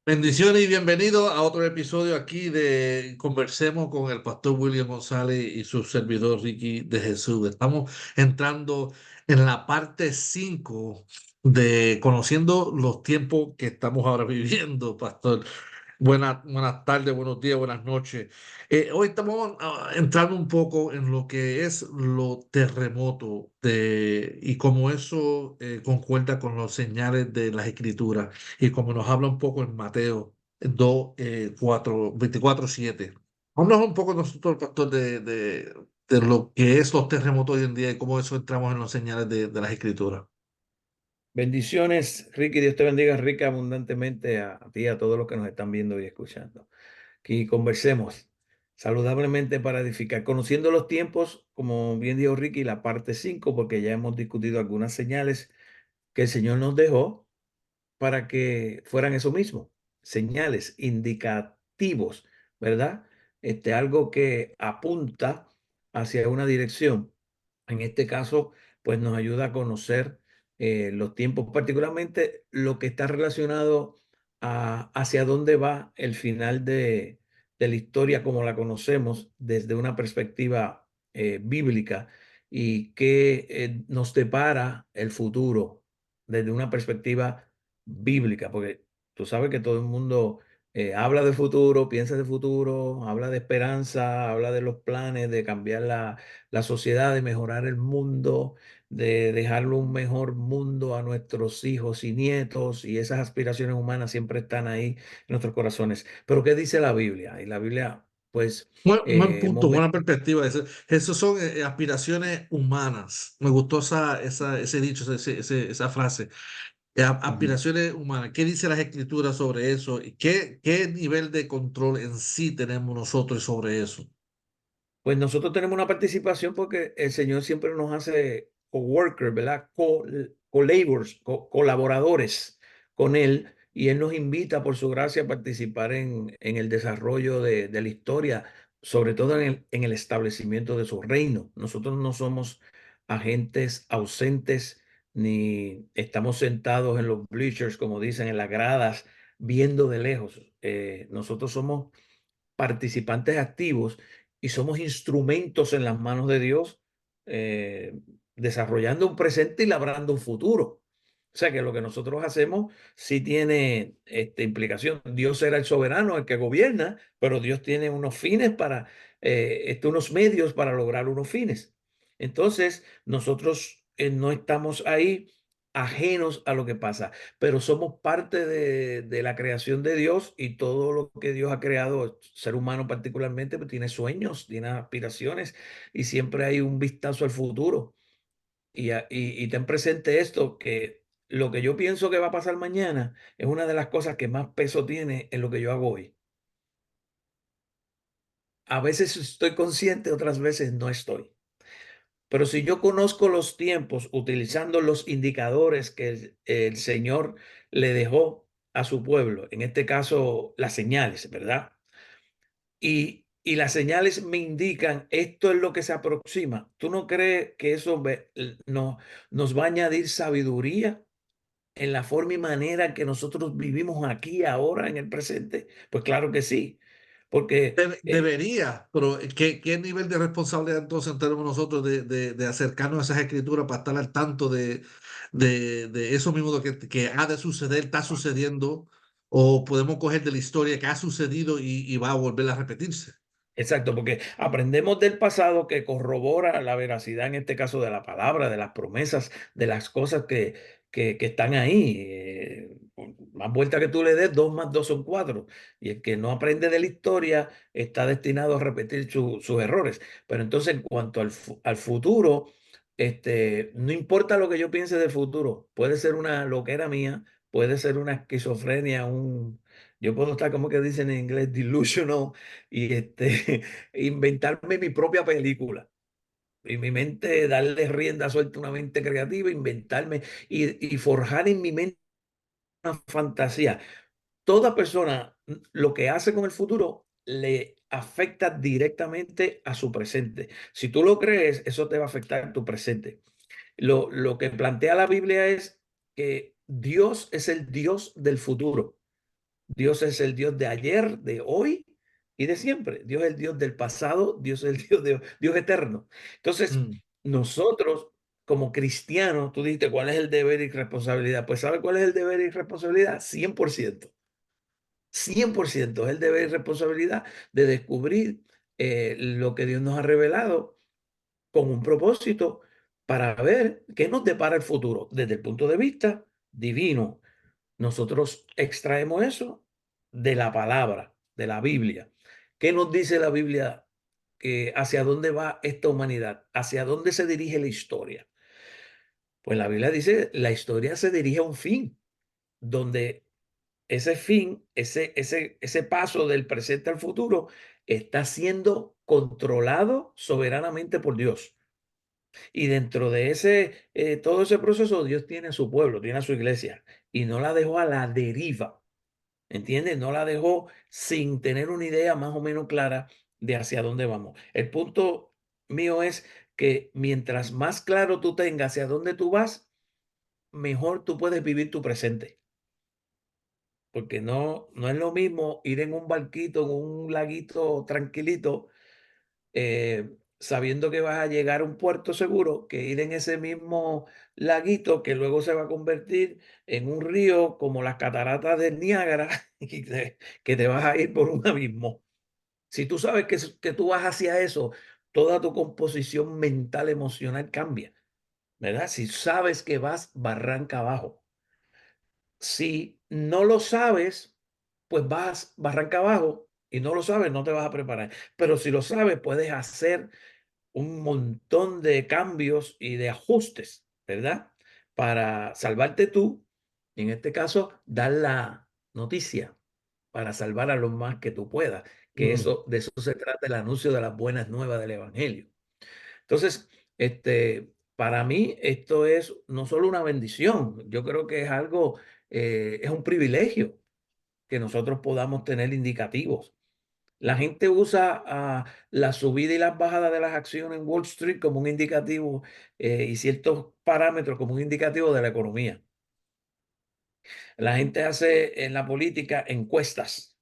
Bendiciones y bienvenido a otro episodio aquí de Conversemos con el pastor William González y su servidor Ricky de Jesús. Estamos entrando en la parte 5 de conociendo los tiempos que estamos ahora viviendo, pastor. Buenas tardes, buenos días, buenas noches. Hoy estamos entrando un poco en lo que es lo terremoto y cómo eso concuerda con los señales de las escrituras y como nos habla un poco en Mateo 2, 4, 24, 7. Háblanos un poco nosotros, pastor, de lo que es los terremotos hoy en día y cómo eso entramos en las señales de las escrituras. Bendiciones, Ricky. Dios te bendiga rica abundantemente a ti y a todos los que nos están viendo y escuchando. Aquí conversemos saludablemente para edificar, conociendo los tiempos, como bien dijo Ricky, la parte 5, porque ya hemos discutido algunas señales que el Señor nos dejó para que fueran eso mismo, señales, indicativos, ¿verdad? Algo que apunta hacia una dirección. En este caso, pues nos ayuda a conocer los tiempos, particularmente lo que está relacionado hacia dónde va el final de la historia como la conocemos desde una perspectiva bíblica y que nos depara el futuro desde una perspectiva bíblica, porque tú sabes que todo el mundo habla de futuro, piensa de futuro, habla de esperanza, habla de los planes de cambiar la sociedad, de mejorar el mundo, de dejarlo un mejor mundo a nuestros hijos y nietos, y esas aspiraciones humanas siempre están ahí en nuestros corazones. Pero ¿qué dice la Biblia? Y la Biblia, pues, Buen punto, hemos buena perspectiva. Eso son aspiraciones humanas. Me gustó ese dicho, esa frase. Ujú. Aspiraciones humanas. ¿Qué dice las escrituras sobre eso? ¿Y qué nivel de control en sí tenemos nosotros sobre eso? Pues nosotros tenemos una participación porque el Señor siempre nos hace coworkers, ¿verdad? Co-laborers, colaboradores con Él, y Él nos invita por su gracia a participar en el desarrollo de la historia, sobre todo en el establecimiento de su reino. Nosotros no somos agentes ausentes ni estamos sentados en los bleachers, como dicen, en las gradas, viendo de lejos. Nosotros somos participantes activos y somos instrumentos en las manos de Dios, eh, desarrollando un presente y labrando un futuro. O sea que lo que nosotros hacemos sí tiene implicación. Dios era el soberano, el que gobierna, pero Dios tiene unos fines para, unos medios para lograr unos fines. Entonces, nosotros no estamos ahí ajenos a lo que pasa, pero somos parte de la creación de Dios, y todo lo que Dios ha creado, el ser humano particularmente, pues tiene sueños, tiene aspiraciones, y siempre hay un vistazo al futuro. Y ten presente esto, que lo que yo pienso que va a pasar mañana es una de las cosas que más peso tiene en lo que yo hago hoy. A veces estoy consciente, otras veces no estoy. Pero si yo conozco los tiempos utilizando los indicadores que el Señor le dejó a su pueblo, en este caso las señales, ¿verdad? Y las señales me indican esto es lo que se aproxima. ¿Tú no crees que eso nos va a añadir sabiduría en la forma y manera que nosotros vivimos aquí, ahora, en el presente? Pues claro que sí, porque Debería, pero ¿qué nivel de responsabilidad entonces tenemos nosotros de acercarnos a esas escrituras para estar al tanto de eso mismo que ha de suceder, está sucediendo, o podemos coger de la historia que ha sucedido y va a volver a repetirse? exacto, porque aprendemos del pasado que corrobora la veracidad, en este caso, de la palabra, de las promesas, de las cosas que están ahí. Por más vuelta que tú le des, dos más dos son cuatro. Y el que no aprende de la historia está destinado a repetir sus errores. Pero entonces, en cuanto al futuro, no importa lo que yo piense del futuro, puede ser una loquera mía, puede ser una esquizofrenia, yo puedo estar, como que dicen en inglés, delusional, y inventarme mi propia película. Y mi mente, darle rienda suelta a una mente creativa, inventarme y forjar en mi mente una fantasía. Toda persona, lo que hace con el futuro le afecta directamente a su presente. Si tú lo crees, eso te va a afectar tu presente. Lo que plantea la Biblia es que Dios es el Dios del futuro. Dios es el Dios de ayer, de hoy y de siempre. Dios es el Dios del pasado, Dios es el Dios eterno. Entonces, Mm, nosotros como cristianos, tú dijiste, ¿cuál es el deber y responsabilidad? Pues ¿sabe cuál es el deber y responsabilidad? 100%. 100% es el deber y responsabilidad de descubrir lo que Dios nos ha revelado con un propósito para ver qué nos depara el futuro desde el punto de vista divino. Nosotros extraemos eso de la palabra, de la Biblia. ¿Qué nos dice la Biblia? Que hacia dónde va esta humanidad, hacia dónde se dirige la historia. Pues la Biblia dice, la historia se dirige a un fin, donde ese fin, ese paso del presente al futuro, está siendo controlado soberanamente por Dios. Y dentro de todo ese proceso, Dios tiene a su pueblo, tiene a su iglesia, y no la dejó a la deriva. ¿Entiendes? No la dejó sin tener una idea más o menos clara de hacia dónde vamos. El punto mío es que mientras más claro tú tengas hacia dónde tú vas, mejor tú puedes vivir tu presente. Porque no es lo mismo ir en un barquito, en un laguito tranquilito, sabiendo que vas a llegar a un puerto seguro, que ir en ese mismo laguito que luego se va a convertir en un río como las cataratas del Niágara y que te vas a ir por un abismo. Si tú sabes que tú vas hacia eso, toda tu composición mental, emocional cambia, ¿verdad? Si sabes que vas barranca abajo. Si no lo sabes, pues vas barranca abajo y no lo sabes, no te vas a preparar. Pero si lo sabes, puedes hacer un montón de cambios y de ajustes, ¿verdad? Para salvarte tú, y en este caso, dar la noticia para salvar a los más que tú puedas, que mm. eso, de eso se trata el anuncio de las buenas nuevas del Evangelio. Entonces, para mí esto es no solo una bendición, yo creo que es algo, es un privilegio que nosotros podamos tener indicativos. La gente usa la subida y las bajadas de las acciones en Wall Street como un indicativo y ciertos parámetros como un indicativo de la economía. La gente hace en la política encuestas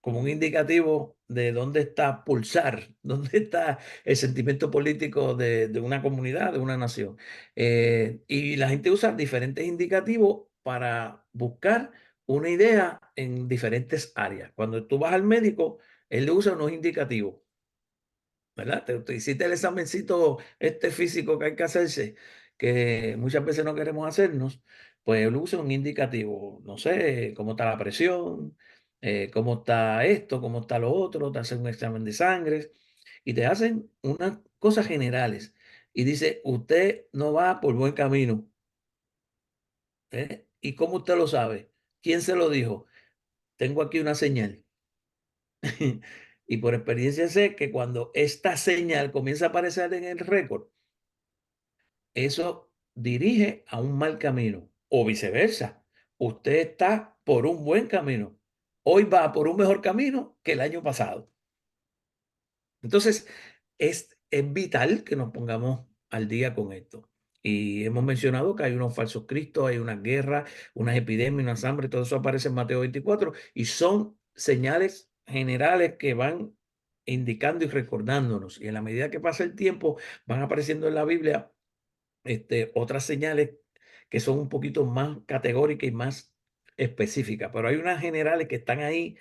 como un indicativo de dónde está pulsar, dónde está el sentimiento político de una comunidad, de una nación. Y la gente usa diferentes indicativos para buscar una idea en diferentes áreas. Cuando tú vas al médico, él le usa unos indicativos. ¿Verdad? Te hiciste el examencito físico que hay que hacerse, que muchas veces no queremos hacernos, pues él usa un indicativo, no sé, cómo está la presión, cómo está esto, cómo está lo otro, te hacen un examen de sangre y te hacen unas cosas generales. Y dice, usted no va por buen camino. ¿Eh? ¿Y cómo usted lo sabe? ¿Quién se lo dijo? Tengo aquí una señal. Y por experiencia sé que cuando esta señal comienza a aparecer en el récord, eso dirige a un mal camino o viceversa. Usted está por un buen camino. Hoy va por un mejor camino que el año pasado. Entonces, es vital que nos pongamos al día con esto. Y hemos mencionado que hay unos falsos cristos, hay unas guerras, unas epidemias, unas hambre, todo eso aparece en Mateo 24 y son señales generales que van indicando y recordándonos. Y en la medida que pasa el tiempo, van apareciendo en la Biblia otras señales que son un poquito más categóricas y más específicas, pero hay unas generales que están ahí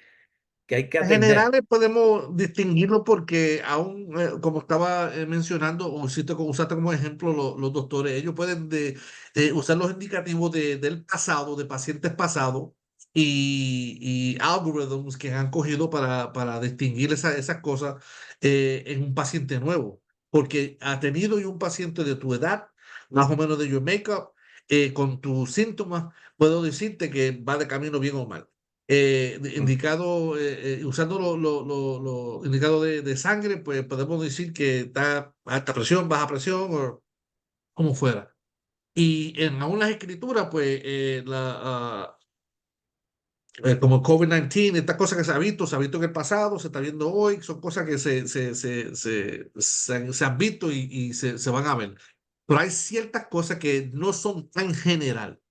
que hay que En atender. general podemos distinguirlo porque aún, como estaba mencionando, o usaste como ejemplo los doctores, ellos pueden usar los indicativos del pasado, de pacientes pasados, y algoritmos que han cogido para distinguir esas cosas en un paciente nuevo. Porque ha tenido yo un paciente de tu edad, más o menos de your makeup, con tus síntomas, puedo decirte que va de camino bien o mal indicado, usando los indicados de sangre, pues podemos decir que está alta presión, baja presión o como fuera. Y en aún las escrituras, pues como COVID-19, estas cosas que se ha visto en el pasado, se está viendo hoy, son cosas que se han visto y se van a ver. Pero hay ciertas cosas que no son tan general,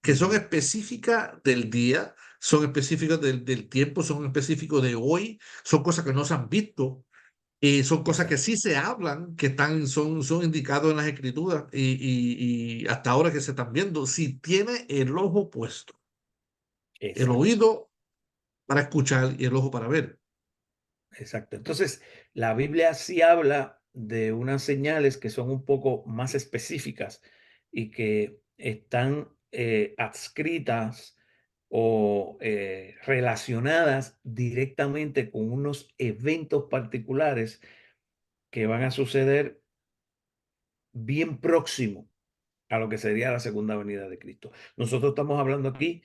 que son Ujú. específicas del día, son específicas del tiempo, son específicos de hoy, son cosas que no se han visto. Y son cosas que Exacto, sí se hablan, que son indicados en las escrituras y hasta ahora que se están viendo. Si tiene el ojo puesto, el exacto, oído para escuchar y el ojo para ver. exacto. Entonces, la Biblia sí habla de unas señales que son un poco más específicas y que están adscritas o relacionadas directamente con unos eventos particulares que van a suceder bien próximo a lo que sería la segunda venida de Cristo. Nosotros estamos hablando aquí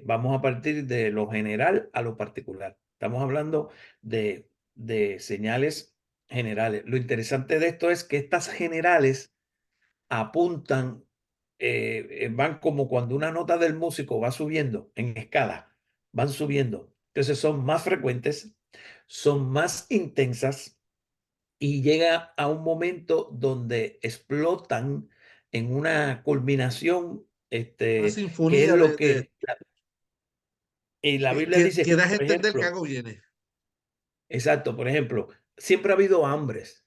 vamos a partir de lo general a lo particular. Estamos hablando de señales generales. Lo interesante de esto es que estas generales apuntan, van como cuando una nota del músico va subiendo en escala, van subiendo. Entonces son más frecuentes, son más intensas y llega a un momento donde explotan en una culminación, Una que es sinfonía lo que y la Biblia dice que que, das a por entender que ejemplo, algo viene. exacto, por ejemplo, siempre ha habido hambres,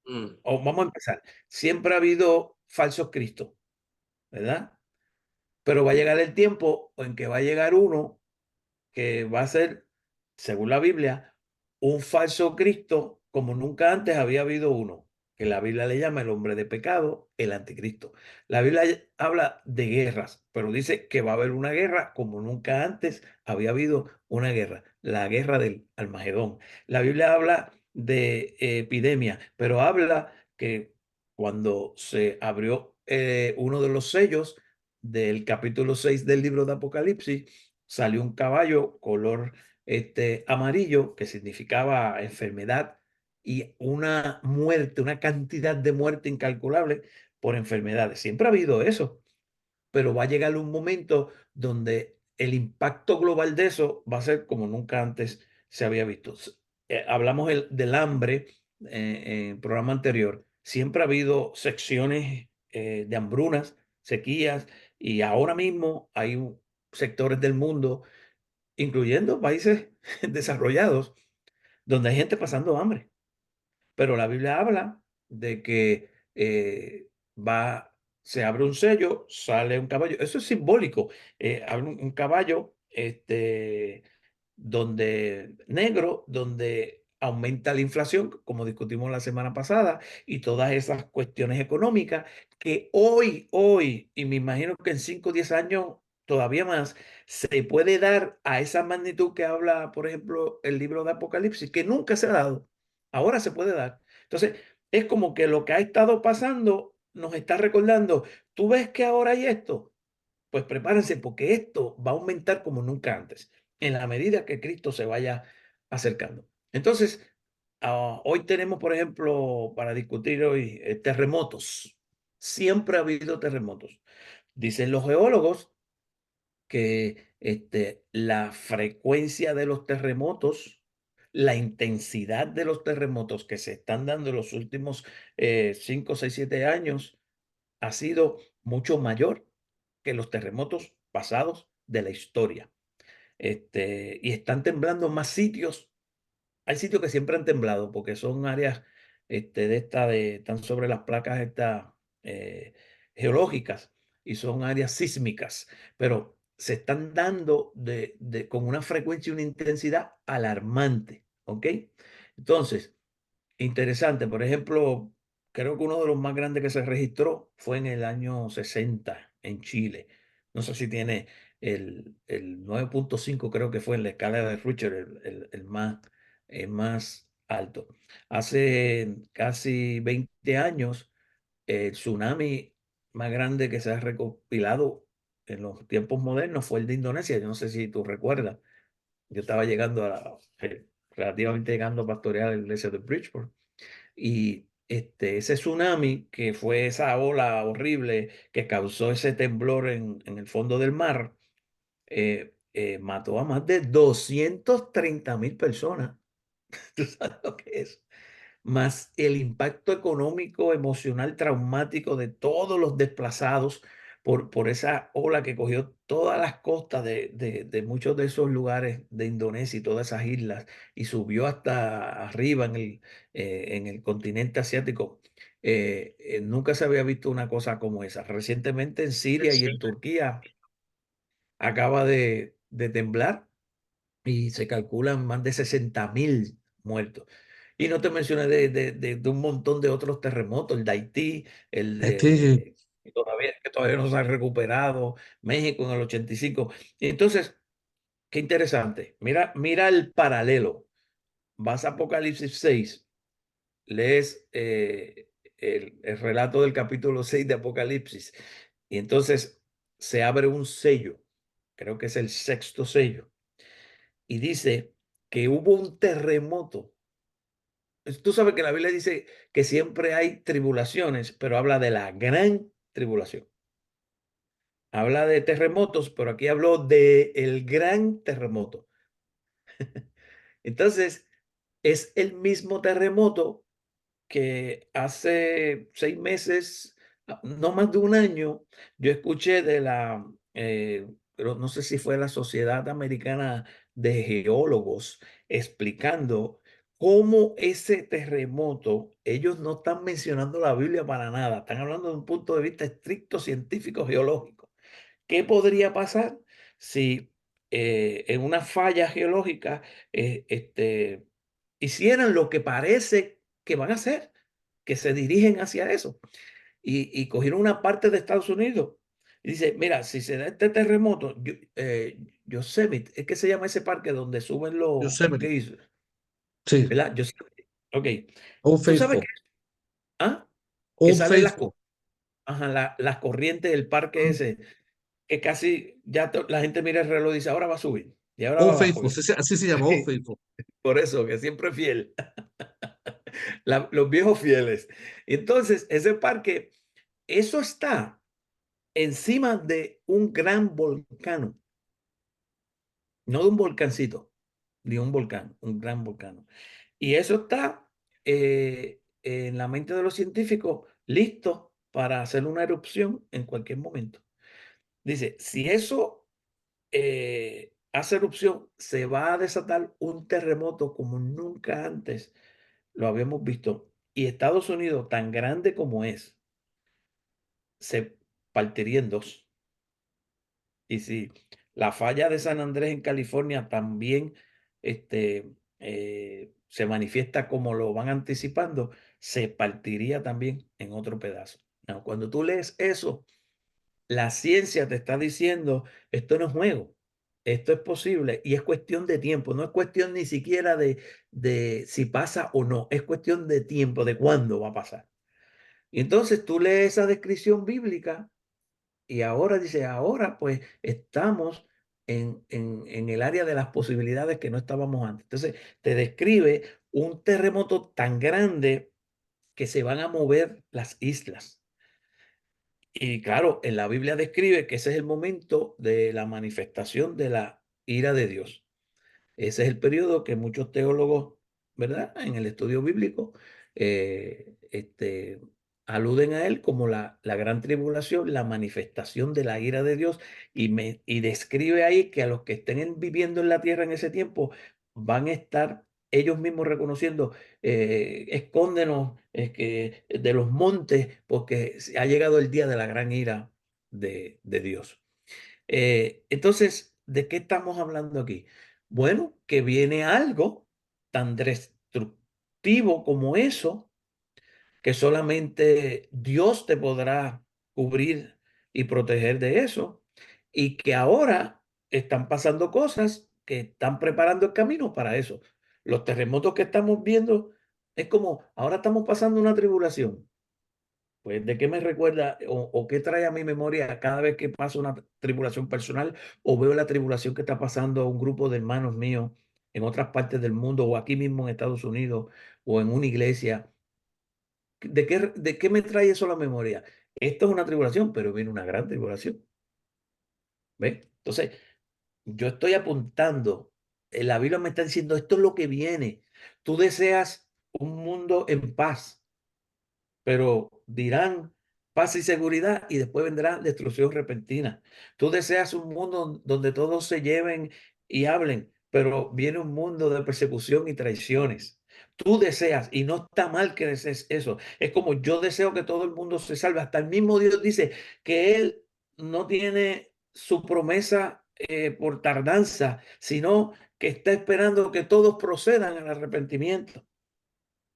Mm. o vamos a empezar, siempre ha habido falsos cristos, ¿verdad? Pero va a llegar el tiempo en que va a llegar uno que va a ser, según la Biblia, un falso Cristo como nunca antes había habido uno, que la Biblia le llama el hombre de pecado, el anticristo. La Biblia habla de guerras, pero dice que va a haber una guerra como nunca antes había habido una guerra, la guerra del Almagedón. La Biblia habla de epidemia, pero habla que cuando se abrió uno de los sellos del capítulo 6 del libro de Apocalipsis, salió un caballo color amarillo que significaba enfermedad y una muerte, una cantidad de muerte incalculable por enfermedades. Siempre ha habido eso, pero va a llegar un momento donde el impacto global de eso va a ser como nunca antes se había visto. Hablamos del hambre en el programa anterior. Siempre ha habido secciones de hambrunas, sequías, y ahora mismo hay sectores del mundo, incluyendo países desarrollados, donde hay gente pasando hambre. Pero la Biblia habla de que va, se abre un sello, sale un caballo. Eso es simbólico. Abre un caballo, donde negro, donde aumenta la inflación, como discutimos la semana pasada, y todas esas cuestiones económicas que hoy, y me imagino que en 5 o 10 años todavía más, se puede dar a esa magnitud que habla, por ejemplo, el libro de Apocalipsis, que nunca se ha dado. Ahora se puede dar. Entonces, es como que lo que ha estado pasando nos está recordando, tú ves que ahora hay esto, pues prepárense porque esto va a aumentar como nunca antes, en la medida que Cristo se vaya acercando. Entonces, hoy tenemos, por ejemplo, para discutir hoy, terremotos. Siempre ha habido terremotos. Dicen los geólogos que la frecuencia de los terremotos, la intensidad de los terremotos que se están dando en los últimos 5, 6, 7 años ha sido mucho mayor que los terremotos pasados de la historia. Y están temblando más sitios. Hay sitios que siempre han temblado porque son áreas están sobre las placas eh, geológicas y son áreas sísmicas, pero se están dando con una frecuencia y una intensidad alarmante. ¿Ok? Entonces, interesante, por ejemplo, creo que uno de los más grandes que se registró fue en el año 60 en Chile. No sé si tiene el 9.5, creo que fue en la escala de Richter el más alto. Hace casi 20 años, el tsunami más grande que se ha recopilado en los tiempos modernos fue el de Indonesia. Yo no sé si tú recuerdas. Yo estaba llegando relativamente llegando a pastorear la iglesia de Bridgeport. Y ese tsunami, que fue esa ola horrible que causó ese temblor en el fondo del mar, mató a más de 230,000 personas. ¿Tú sabes lo que es? Más el impacto económico, emocional, traumático de todos los desplazados, por esa ola que cogió todas las costas de muchos de esos lugares de Indonesia y todas esas islas y subió hasta arriba en el continente asiático. Nunca se había visto una cosa como esa. Recientemente en Siria y en Turquía acaba de temblar y se calculan más de 60.000 muertos. Y no te mencioné de un montón de otros terremotos, el de Haití, el Este, de que todavía no se ha recuperado, México en el 85. Entonces, qué interesante. Mira el paralelo. Vas a Apocalipsis 6, lees el relato del capítulo 6 de Apocalipsis, y entonces se abre un sello, creo que es el sexto sello, y dice que hubo un terremoto. Tú sabes que la Biblia dice que siempre hay tribulaciones, pero habla de la gran tribulación. Habla de terremotos, pero aquí habló de el gran terremoto. Entonces, es el mismo terremoto que hace 6 meses, no más de un año, yo escuché de pero no sé si fue la Sociedad Americana de Geólogos, explicando cómo ese terremoto, ellos no están mencionando la Biblia para nada, están hablando de un punto de vista estricto científico geológico. ¿Qué podría pasar si en una falla geológica hicieran lo que parece que van a hacer, que se dirigen hacia eso? Y cogieron una parte de Estados Unidos y dice, mira, si se da este terremoto, Yosemite, es que se llama ese parque donde suben los Yosemite, geysers, sí, ¿verdad? Yosemite. Ok. Old ¿Tú sabes qué? Faithful, ¿Ah? Que Old salen Faithful, ajá, las corrientes del parque mm, ese, que casi ya la gente mira el reloj y dice, ahora va a subir y ahora va Old a bajar. Faithful, así se llama, Old Faithful. Por eso, que siempre fiel. Los viejos fieles. Entonces, ese parque, eso está encima de un gran volcán, no de un volcancito, de un volcán, un gran volcán. Y eso está en la mente de los científicos, listo para hacer una erupción en cualquier momento. Dice, si eso hace erupción, se va a desatar un terremoto como nunca antes lo habíamos visto. Y Estados Unidos, tan grande como es, se partiría en dos. Y si la falla de San Andrés en California también se manifiesta como lo van anticipando, se partiría también en otro pedazo. Now, cuando tú lees eso, la ciencia te está diciendo, esto no es juego, esto es posible y es cuestión de tiempo, no es cuestión ni siquiera de si pasa o no, es cuestión de tiempo, de cuándo va a pasar. Y entonces tú lees esa descripción bíblica y ahora dice, ahora pues estamos en el área de las posibilidades que no estábamos antes. Entonces te describe un terremoto tan grande que se van a mover las islas. Y claro, en la Biblia describe que ese es el momento de la manifestación de la ira de Dios. Ese es el periodo que muchos teólogos, ¿verdad? En el estudio bíblico, aluden a él como la gran tribulación, la manifestación de la ira de Dios, y describe ahí que a los que estén viviendo en la tierra en ese tiempo van a estar ellos mismos reconociendo, escóndenos de los montes, porque ha llegado el día de la gran ira de Dios. Entonces, ¿de qué estamos hablando aquí? Bueno, que viene algo tan destructivo como eso, que solamente Dios te podrá cubrir y proteger de eso, y que ahora están pasando cosas que están preparando el camino para eso. Los terremotos que estamos viendo es como, ahora estamos pasando una tribulación. Pues, ¿de qué me recuerda o qué trae a mi memoria cada vez que paso una tribulación personal o veo la tribulación que está pasando a un grupo de hermanos míos en otras partes del mundo o aquí mismo en Estados Unidos o en una iglesia? ¿De qué me trae eso a la memoria? Esto es una tribulación, pero viene una gran tribulación. ¿Ves? Entonces, yo estoy apuntando, la Biblia me está diciendo, esto es lo que viene. Tú deseas un mundo en paz, pero dirán paz y seguridad, y después vendrá destrucción repentina. Tú deseas un mundo donde todos se lleven y hablen, pero viene un mundo de persecución y traiciones. Tú deseas, y no está mal que desees eso. Es como yo deseo que todo el mundo se salve. Hasta el mismo Dios dice que Él no tiene su promesa por tardanza, sino que está esperando que todos procedan al arrepentimiento.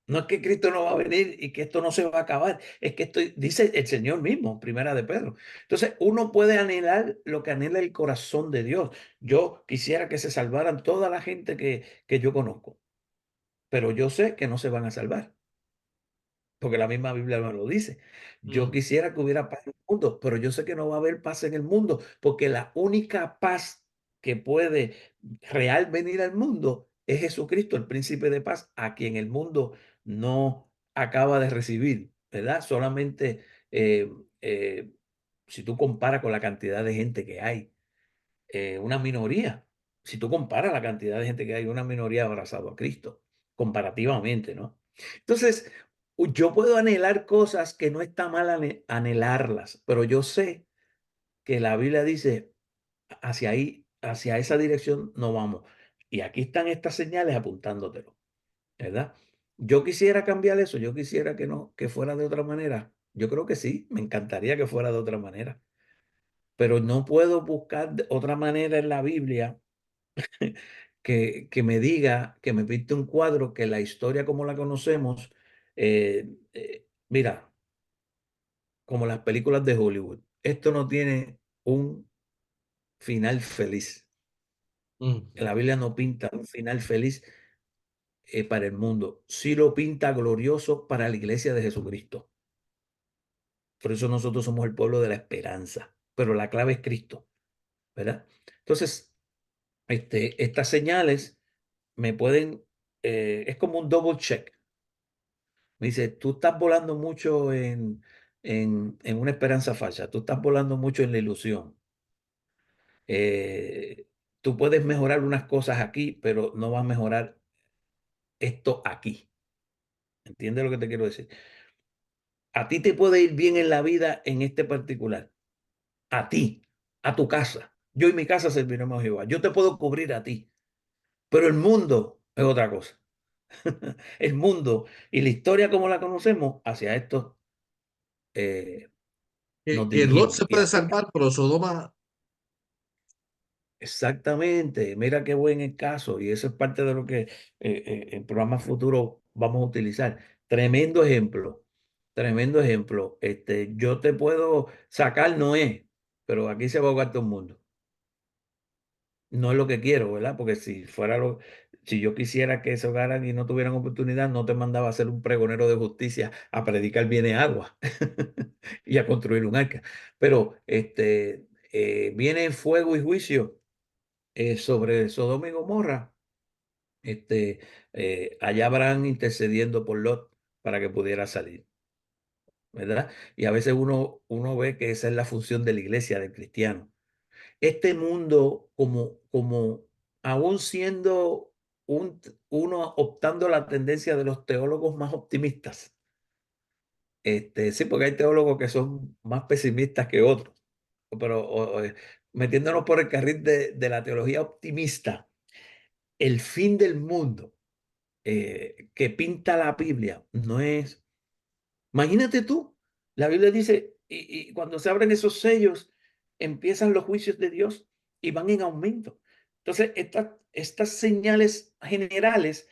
No es que Cristo no va a venir y que esto no se va a acabar, es que esto dice el Señor mismo, primera de Pedro. Entonces, uno puede anhelar lo que anhela el corazón de Dios. Yo quisiera que se salvaran toda la gente que yo conozco, pero yo sé que no se van a salvar, porque la misma Biblia me lo dice. Yo Mm, quisiera que hubiera paz en el mundo, pero yo sé que no va a haber paz en el mundo, porque la única paz que puede real venir al mundo es Jesucristo, el príncipe de paz, a quien el mundo no acaba de recibir, ¿verdad? Solamente eh, eh, si tú comparas con la cantidad de gente que hay, una minoría. Si tú comparas la cantidad de gente que hay, una minoría ha abrazado a Cristo, comparativamente, ¿no? Entonces, yo puedo anhelar cosas que no está mal anhelarlas, pero yo sé que la Biblia dice, hacia ahí, hacia esa dirección no vamos. Y aquí están estas señales apuntándotelo, ¿verdad? Yo quisiera cambiar eso, yo quisiera que no, que fuera de otra manera. Yo creo que sí, me encantaría que fuera de otra manera, pero no puedo buscar otra manera en la Biblia que me diga, que me pinte un cuadro que la historia como la conocemos, mira, como las películas de Hollywood, esto no tiene un final feliz. mm. La Biblia no pinta un final feliz para el mundo, sí lo pinta glorioso para la iglesia de Jesucristo. Por eso nosotros somos el pueblo de la esperanza, pero la clave es Cristo, ¿verdad? Entonces, estas señales me pueden, es como un double check. Me dice, tú estás volando mucho en una esperanza falsa, tú estás volando mucho en la ilusión. Tú puedes mejorar unas cosas aquí, pero no vas a mejorar esto aquí. ¿Entiendes lo que te quiero decir? A ti te puede ir bien en la vida en este particular. A ti, a tu casa. Yo y mi casa serviremos a Jehová. Yo te puedo cubrir a ti, pero el mundo es otra cosa. El mundo y la historia como la conocemos hacia esto eh, nos Que Lot dirigimos. se Y puede salvar, pero Sodoma. exactamente, mira qué buen el caso, y eso es parte de lo que en programas futuros vamos a utilizar. Tremendo ejemplo, tremendo ejemplo. Yo te puedo sacar Noé, pero aquí se va a ahogar todo el mundo. No es lo que quiero, ¿verdad? Porque si yo quisiera que se ahogaran y no tuvieran oportunidad, no te mandaba a ser un pregonero de justicia a predicar viene agua y a construir un arca. Pero viene fuego y juicio sobre Sodoma y Gomorra, allá habrán intercediendo por Lot para que pudiera salir, ¿verdad? Y a veces uno ve que esa es la función de la iglesia, del cristiano. Este mundo, como aún siendo uno optando la tendencia de los teólogos más optimistas, sí, porque hay teólogos que son más pesimistas que otros, pero metiéndonos por el carril de la teología optimista, el fin del mundo que pinta la Biblia no es. Imagínate tú, la Biblia dice, y cuando se abren esos sellos, empiezan los juicios de Dios y van en aumento. Entonces, estas señales generales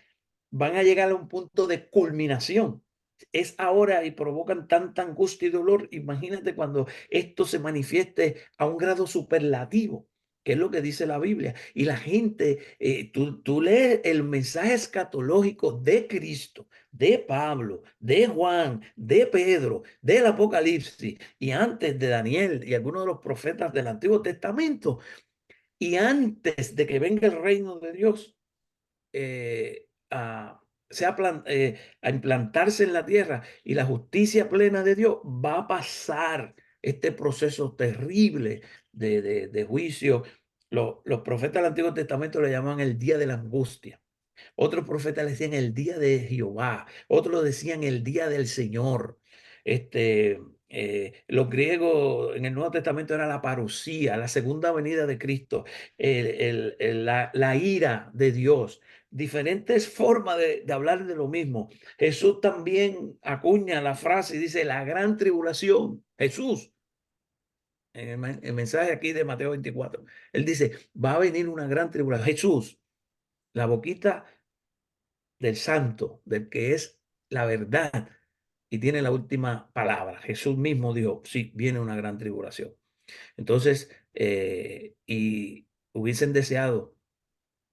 van a llegar a un punto de culminación. Es ahora y provocan tanta angustia y dolor. Imagínate cuando esto se manifieste a un grado superlativo, que es lo que dice la Biblia. Y la gente, tú lees el mensaje escatológico de Cristo, de Pablo, de Juan, de Pedro, del Apocalipsis y antes de Daniel y algunos de los profetas del Antiguo Testamento y antes de que venga el reino de Dios a, a implantarse en la tierra y la justicia plena de Dios, va a pasar este proceso terrible de juicio. Los profetas del Antiguo Testamento le llaman el día de la angustia. Otros profetas le decían el día de Jehová, otros lo decían el día del Señor. Este, Los griegos en el Nuevo Testamento era la parusía, la segunda venida de Cristo, la ira de Dios, diferentes formas de hablar de lo mismo. Jesús también acuña la frase y dice la gran tribulación. Jesús, en el mensaje aquí de Mateo 24, él dice, va a venir una gran tribulación. Jesús, la boquita del santo, del que es la verdad y tiene la última palabra. Jesús mismo dijo, sí, viene una gran tribulación. Entonces, y hubiesen deseado,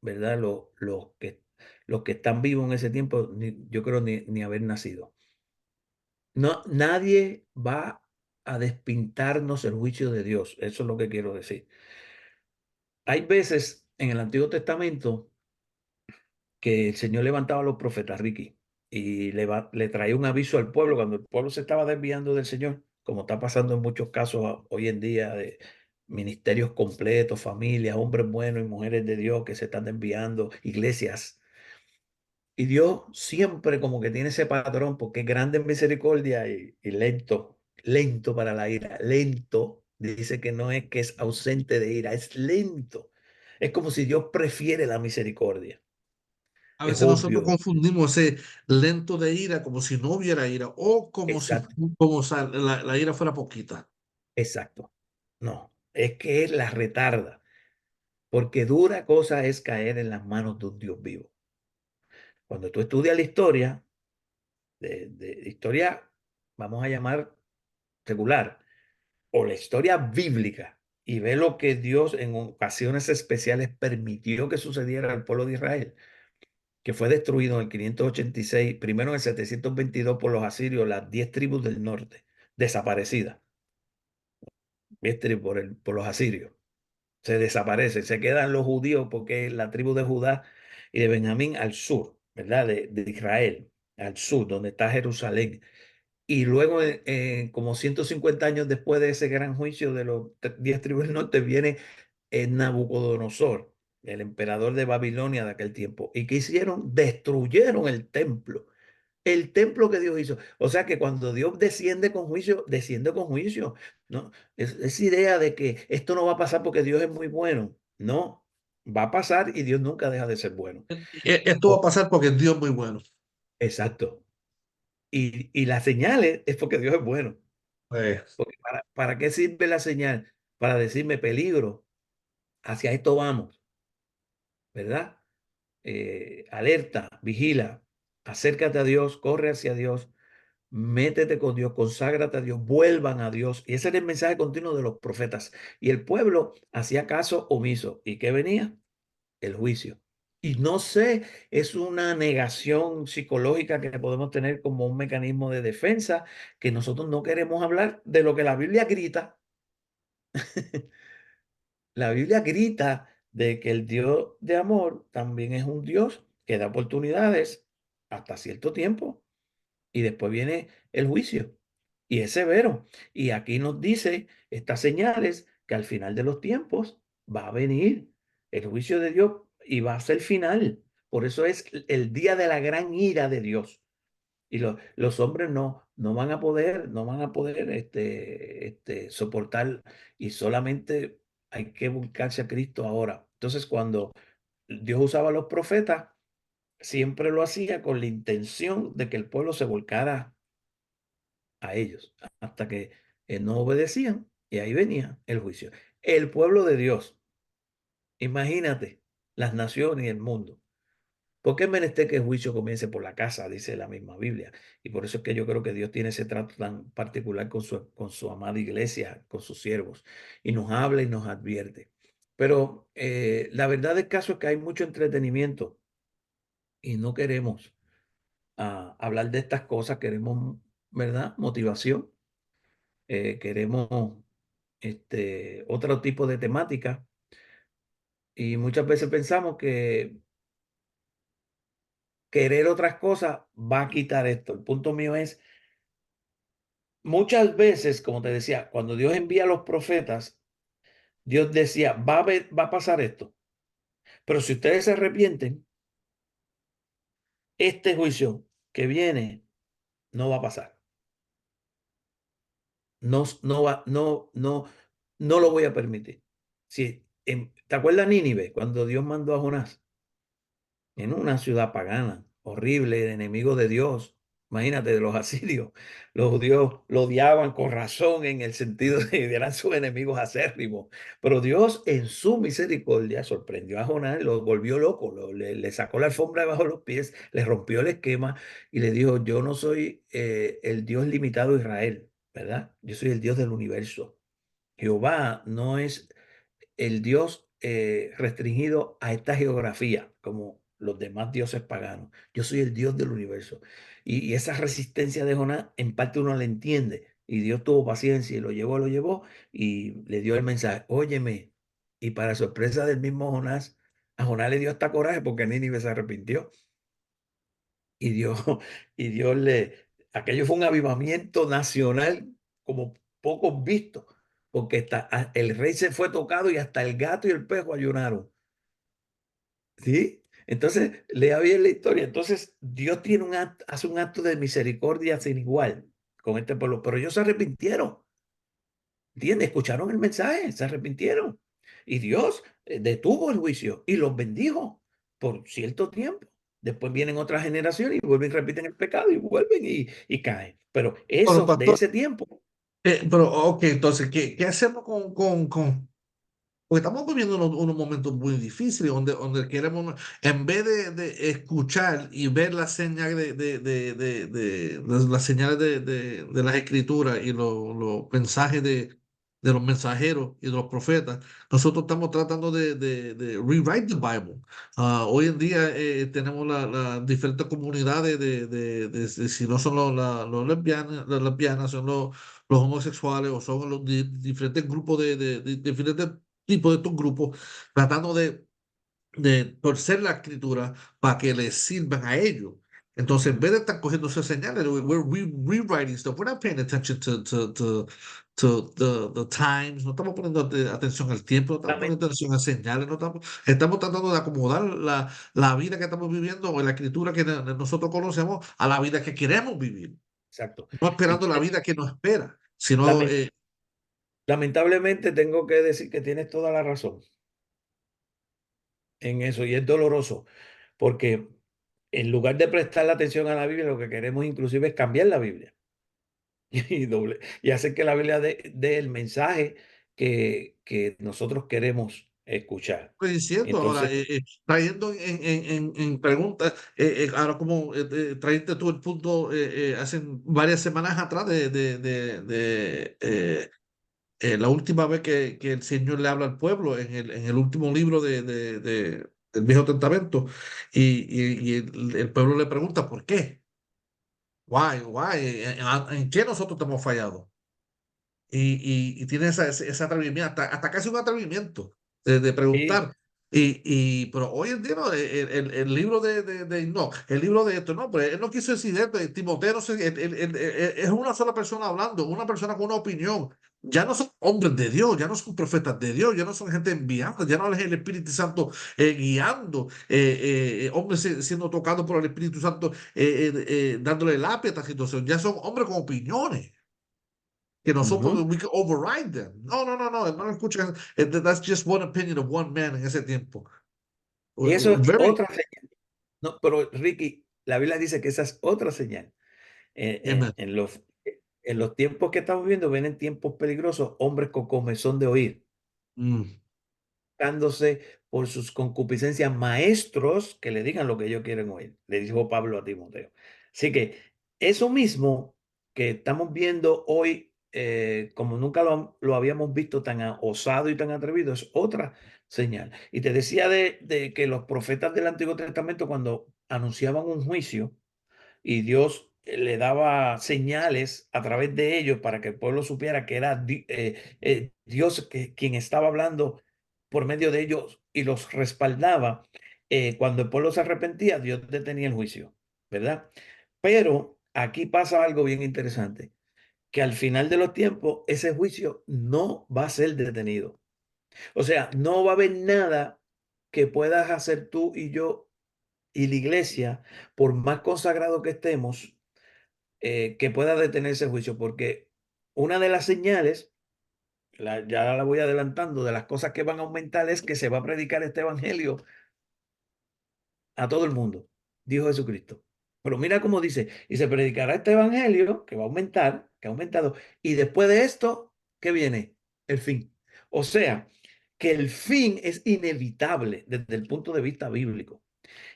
¿verdad? Los que están vivos en ese tiempo, yo creo ni haber nacido. No, nadie va a despintarnos el juicio de Dios. Eso es lo que quiero decir. Hay veces en el Antiguo Testamento que el Señor levantaba a los profetas, Ricky, y le traía un aviso al pueblo cuando el pueblo se estaba desviando del Señor, como está pasando en muchos casos hoy en día de ministerios completos, familias, hombres buenos y mujeres de Dios que se están desviando, iglesias. Y Dios siempre como que tiene ese patrón porque es grande en misericordia y lento, lento para la ira, lento. Dice que no es que es ausente de ira, es lento. Es como si Dios prefiere la misericordia. A Es veces nosotros obvio. confundimos ese lento de ira como si no hubiera ira o como si Exacto, la ira fuera poquita. exacto. No, es que Él la retarda, porque dura cosa es caer en las manos de un Dios vivo. Cuando tú estudias la historia, de historia, vamos a llamar secular, o la historia bíblica, y ve lo que Dios en ocasiones especiales permitió que sucediera al pueblo de Israel, que fue destruido en el 586, primero en el 722 por los asirios, las 10 tribus del norte, desaparecidas, ¿viste? Por los asirios. Se desaparecen, se quedan los judíos porque es la tribu de Judá y de Benjamín al sur, ¿verdad? De Israel, al sur, donde está Jerusalén. Y luego, como 150 años después de ese gran juicio de los 10 tribus del norte, viene Nabucodonosor, el emperador de Babilonia de aquel tiempo. ¿Y qué hicieron? Destruyeron el templo que Dios hizo. O sea que cuando Dios desciende con juicio, desciende con juicio. No, esa idea de que esto no va a pasar porque Dios es muy bueno. No, va a pasar y Dios nunca deja de ser bueno. Esto va a O- pasar porque Dios es muy bueno. exacto. Y las señales es porque Dios es bueno. Eh, Porque ¿para qué sirve la señal? Para decirme peligro, hacia esto vamos, ¿verdad? Alerta, vigila, acércate a Dios, corre hacia Dios, métete con Dios, conságrate a Dios, vuelvan a Dios. Y ese era el mensaje continuo de los profetas. Y el pueblo hacía caso omiso. ¿Y qué venía? El juicio. Y no sé, es una negación psicológica que podemos tener como un mecanismo de defensa, que nosotros no queremos hablar de lo que la Biblia grita. La Biblia grita de que el Dios de amor también es un Dios que da oportunidades hasta cierto tiempo y después viene el juicio y es severo. Y aquí nos dice estas señales que al final de los tiempos va a venir el juicio de Dios y va a ser final. Por eso es el día de la gran ira de Dios. Y los hombres no van a poder, no van a poder soportar y solamente hay que buscarse a Cristo ahora. Entonces, cuando Dios usaba a los profetas, siempre lo hacía con la intención de que el pueblo se volcara a ellos, hasta que no obedecían y ahí venía el juicio. El pueblo de Dios, imagínate, las naciones y el mundo. ¿Por qué es menester que el juicio comience por la casa? Dice la misma Biblia. Y por eso es que yo creo que Dios tiene ese trato tan particular con su amada iglesia, con sus siervos, y nos habla y nos advierte. Pero la verdad del caso es que hay mucho entretenimiento y no queremos hablar de estas cosas, queremos, ¿verdad? Motivación, queremos otro tipo de temática y muchas veces pensamos que querer otras cosas va a quitar esto. El punto mío es, muchas veces, como te decía, cuando Dios envía a los profetas, Dios decía, va a pasar esto, pero si ustedes se arrepienten, este juicio que viene no va a pasar. No, no va, no lo voy a permitir. Si, ¿te acuerdas Nínive cuando Dios mandó a Jonás en una ciudad pagana, horrible, de enemigo de Dios? Imagínate, de los asirios. Los judíos lo odiaban con razón en el sentido de que eran sus enemigos acérrimos. Pero Dios en su misericordia sorprendió a Jonás, lo volvió loco, le sacó la alfombra debajo de los pies, le rompió el esquema y le dijo, yo no soy el Dios limitado de Israel, ¿verdad? Yo soy el Dios del universo. Jehová no es el Dios restringido a esta geografía, como los demás dioses paganos. Yo soy el Dios del universo. Y esa resistencia de Jonás, en parte uno la entiende. Y Dios tuvo paciencia y lo llevó y le dio el mensaje. Óyeme. Y para sorpresa del mismo Jonás, a Jonás le dio hasta coraje porque Nínive se arrepintió. Y Dios, aquello fue un avivamiento nacional como pocos vistos, porque el rey se fue tocado y hasta el gato y el perro ayunaron. ¿Sí? Entonces, lea bien la historia. Entonces, Dios hace un acto de misericordia sin igual con este pueblo, pero ellos se arrepintieron. ¿Entiendes? Escucharon el mensaje, se arrepintieron. Y Dios detuvo el juicio y los bendijo por cierto tiempo. Después vienen otras generaciones y vuelven y repiten el pecado y vuelven y caen. Pero Bueno, eso, de pastor, ese tiempo, pero ok, entonces, ¿qué hacemos porque estamos viviendo unos momentos muy difíciles donde queremos, en vez de escuchar y ver las señales las señales de las escrituras y los mensajes de los mensajeros y de los profetas, nosotros estamos tratando de rewrite the Bible. Hoy en día tenemos las diferentes comunidades si no son los lesbianas, las lesbianas, son los homosexuales o son los diferentes grupos de diferentes tipo de estos grupos tratando de torcer la escritura para que les sirvan a ellos. Entonces, en vez de estar cogiendo esas señales, rewriting stuff. We're not paying attention to the times. No estamos poniendo atención al tiempo, no estamos lament- poniendo atención a señales. No estamos tratando de acomodar la vida que estamos viviendo o la escritura que nosotros conocemos a la vida que queremos vivir. exacto. No Y esperando la vida que nos espera, sino lamen- lamentablemente tengo que decir que tienes toda la razón en eso y es doloroso porque en lugar de prestar la atención a la Biblia, lo que queremos inclusive es cambiar la Biblia. Y hacer que la Biblia dé el mensaje que nosotros queremos escuchar. estoy diciendo ahora, Entonces, trayendo en preguntas, ahora como trajiste tú el punto hace varias semanas atrás la última vez que el Señor le habla al pueblo en el último libro del Viejo Testamento y el pueblo le pregunta ¿por qué? Why? ¿En qué nosotros te hemos fallado? Y tiene ese atrevimiento, hasta casi un atrevimiento de sí, preguntar. Pero hoy en día, ¿no? El libro de Enoch, el libro de esto, no, pero él no quiso decir esto, Timoteo no sé, es una sola persona hablando, una persona con una opinión. Ya no son hombres de Dios, ya no son profetas de Dios, ya no son gente enviada, ya no es el Espíritu Santo guiando, hombres siendo tocados por el Espíritu Santo, dándole lápiz a esta situación, ya son hombres con opiniones que nosotros ujú. we can override them. No escuchen. That's just one opinion of one man en ese tiempo. Y eso es Very, otra señal. No, pero Ricky, la Biblia dice que esa es otra señal. amen. En los tiempos que estamos viviendo, vienen tiempos peligrosos, hombres con comezón de oír, Mm. dándose por sus concupiscencias maestros que le digan lo que ellos quieren oír, le dijo Pablo a Timoteo. Así que eso mismo que estamos viendo hoy, como nunca lo habíamos visto tan osado y tan atrevido, es otra señal. Y te decía de que los profetas del Antiguo Testamento, cuando anunciaban un juicio, y Dios le daba señales a través de ellos para que el pueblo supiera que era Dios quien estaba hablando por medio de ellos y los respaldaba. Cuando el pueblo se arrepentía, Dios detenía el juicio, ¿verdad? Pero aquí pasa algo bien interesante, que al final de los tiempos ese juicio no va a ser detenido. O sea, no va a haber nada que puedas hacer tú y yo y la iglesia, por más consagrado que estemos, que pueda detenerse el juicio, porque una de las señales, ya la voy adelantando, de las cosas que van a aumentar es que se va a predicar este evangelio a todo el mundo, dijo Jesucristo. Pero mira cómo dice, y se predicará este evangelio que va a aumentar, que ha aumentado, y después de esto, ¿qué viene? El fin. O sea, que el fin es inevitable desde el punto de vista bíblico.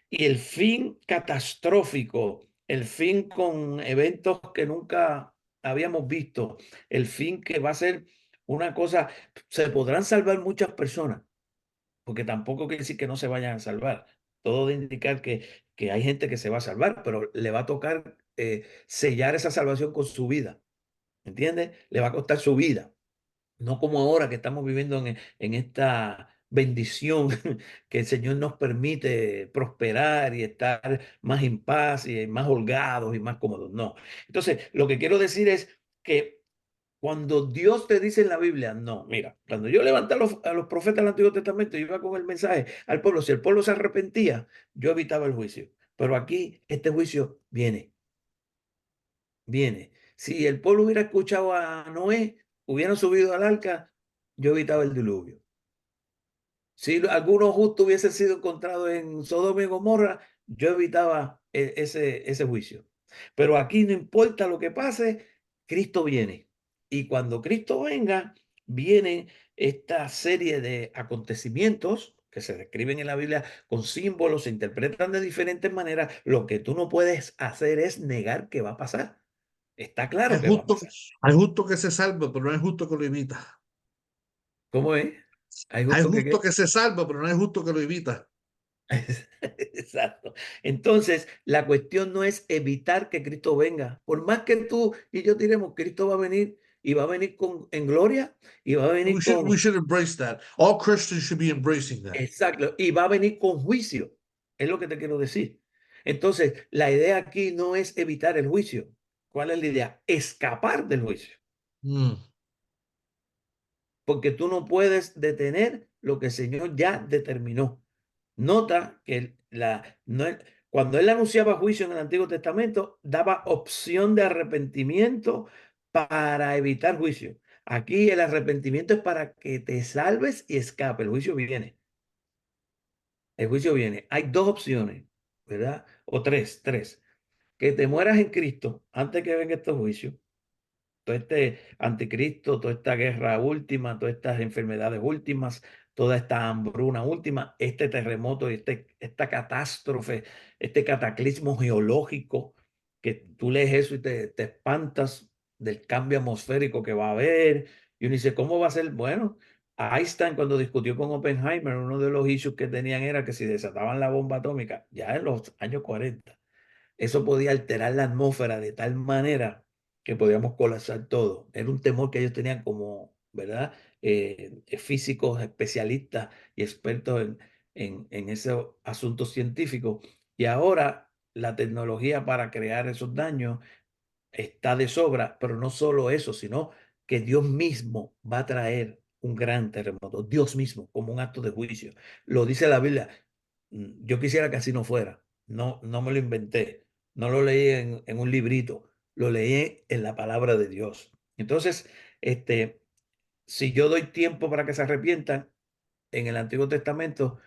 Y el fin catastrófico, el fin con eventos que nunca habíamos visto, el fin que va a ser una cosa, se podrán salvar muchas personas, porque tampoco quiere decir que no se vayan a salvar. Todo de indicar que hay gente que se va a salvar, pero le va a tocar sellar esa salvación con su vida. ¿Entiendes? Le va a costar su vida. No como ahora que estamos viviendo en esta bendición que el Señor nos permite prosperar y estar más en paz y más holgados y más cómodos. No. Entonces, lo que quiero decir es que cuando Dios te dice en la Biblia, no, mira, cuando yo levanté a los profetas del Antiguo Testamento, yo iba con el mensaje al pueblo, si el pueblo se arrepentía, yo evitaba el juicio. Pero aquí este juicio viene. Si el pueblo hubiera escuchado a Noé, hubieran subido al arca, yo evitaba el diluvio. Si alguno justo hubiese sido encontrado en Sodoma y Gomorra, yo evitaba ese juicio. Pero aquí no importa lo que pase, Cristo viene. Y cuando Cristo venga, viene esta serie de acontecimientos que se describen en la Biblia con símbolos, se interpretan de diferentes maneras. Lo que tú no puedes hacer es negar que va a pasar. Está claro Hay que va a justo, pasar. hay justo que se salva, pero no hay justo que lo evita. ¿Cómo es? ¿Hay Hay justo que justo qué? que se salva, pero no hay justo que lo evita. Exacto. Entonces, la cuestión no es evitar que Cristo venga. Por más que tú y yo diremos, Cristo va a venir y va a venir en gloria y va a venir We con, should embrace that. All Christians should be embracing that. exacto, y va a venir con juicio. Es lo que te quiero decir. Entonces, la idea aquí no es evitar el juicio. ¿Cuál es la idea? Escapar del juicio. Mm. Porque tú no puedes detener lo que el Señor ya determinó. Nota que cuando él anunciaba juicio en el Antiguo Testamento, daba opción de arrepentimiento para evitar juicio. Aquí el arrepentimiento es para que te salves y escape. El juicio viene. El juicio viene. Hay dos opciones, ¿verdad? O tres. Que te mueras en Cristo antes que venga estos juicios, todo este anticristo, toda esta guerra última, todas estas enfermedades últimas, toda esta hambruna última, este terremoto y esta catástrofe, este cataclismo geológico, que tú lees eso y te espantas del cambio atmosférico que va a haber. Y uno dice, ¿cómo va a ser? Bueno, Einstein cuando discutió con Oppenheimer, uno de los issues que tenían era que si desataban la bomba atómica, ya en los años 40 eso podía alterar la atmósfera de tal manera que podíamos colapsar todo. Era un temor que ellos tenían como, ¿verdad? Físicos especialistas y expertos en esos asuntos científicos. Y ahora la tecnología para crear esos daños está de sobra, pero no solo eso, sino que Dios mismo va a traer un gran terremoto, Dios mismo, como un acto de juicio. Lo dice la Biblia. Yo quisiera que así no fuera. No, no me lo inventé. No lo leí en un librito. Lo leí en la palabra de Dios. Entonces, si yo doy tiempo para que se arrepientan en el Antiguo Testamento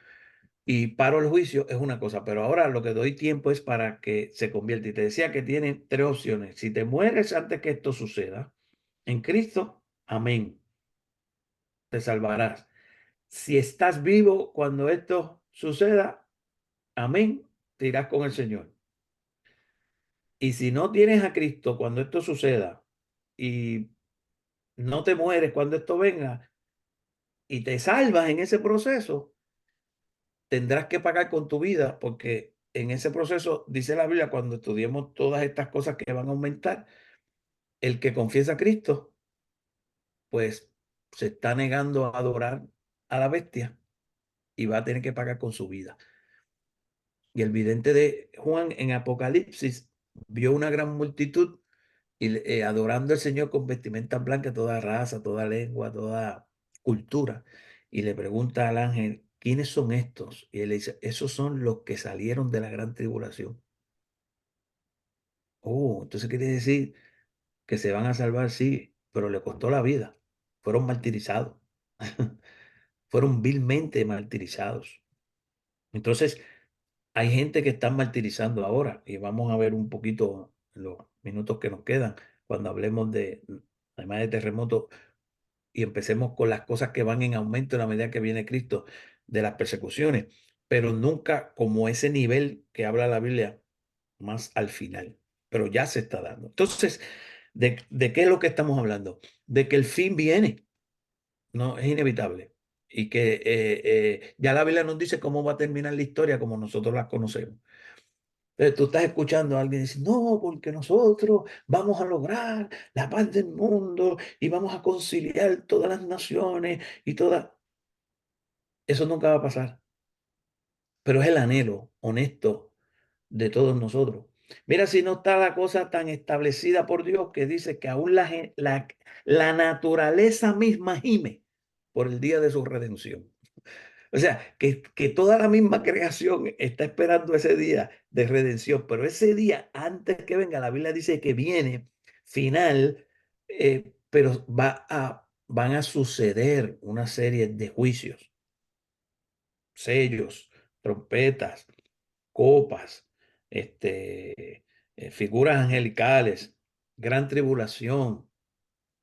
y paro el juicio, es una cosa. Pero ahora lo que doy tiempo es para que se convierta. Y te decía que tiene tres opciones. Si te mueres antes que esto suceda, en Cristo, amén, te salvarás. Si estás vivo cuando esto suceda, amén, te irás con el Señor. Y si no tienes a Cristo cuando esto suceda y no te mueres cuando esto venga y te salvas en ese proceso, tendrás que pagar con tu vida porque en ese proceso, dice la Biblia, cuando estudiemos todas estas cosas que van a aumentar, el que confiesa a Cristo, pues se está negando a adorar a la bestia y va a tener que pagar con su vida. Y el vidente de Juan en Apocalipsis vio una gran multitud y adorando al Señor con vestimentas blancas, toda raza, toda lengua, toda cultura. Y le pregunta al ángel, ¿quiénes son estos? Y él le dice, esos son los que salieron de la gran tribulación. Oh, entonces quiere decir que se van a salvar, sí, pero le costó la vida. Fueron martirizados, fueron vilmente martirizados. Entonces, hay gente que están martirizando ahora y vamos a ver un poquito en los minutos que nos quedan cuando hablemos de, además de terremotos, y empecemos con las cosas que van en aumento en la medida que viene Cristo de las persecuciones, pero nunca como ese nivel que habla la Biblia más al final, pero ya se está dando. Entonces, ¿de qué es lo que estamos hablando? De que el fin viene, no es inevitable. Y que ya la Biblia nos dice cómo va a terminar la historia como nosotros la conocemos. Entonces, tú estás escuchando a alguien decir, no, porque nosotros vamos a lograr la paz del mundo y vamos a conciliar todas las naciones y todas. Eso nunca va a pasar, pero es el anhelo honesto de todos nosotros. Mira si no está la cosa tan establecida por Dios que dice que aún la naturaleza misma gime por el día de su redención. O sea, que toda la misma creación está esperando ese día de redención, pero ese día, antes que venga, la Biblia dice que viene final, pero van a suceder una serie de juicios, sellos, trompetas, copas, figuras angelicales, gran tribulación,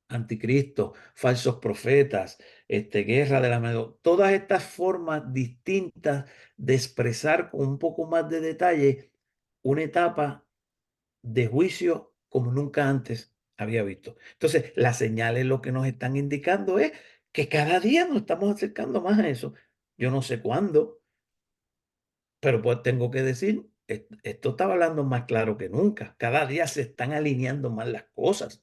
anticristo, falsos profetas, guerra de todas estas formas distintas de expresar con un poco más de detalle una etapa de juicio como nunca antes había visto. Entonces, las señales lo que nos están indicando es que cada día nos estamos acercando más a eso. Yo no sé cuándo, pero pues tengo que decir, esto está hablando más claro que nunca. Cada día se están alineando más las cosas.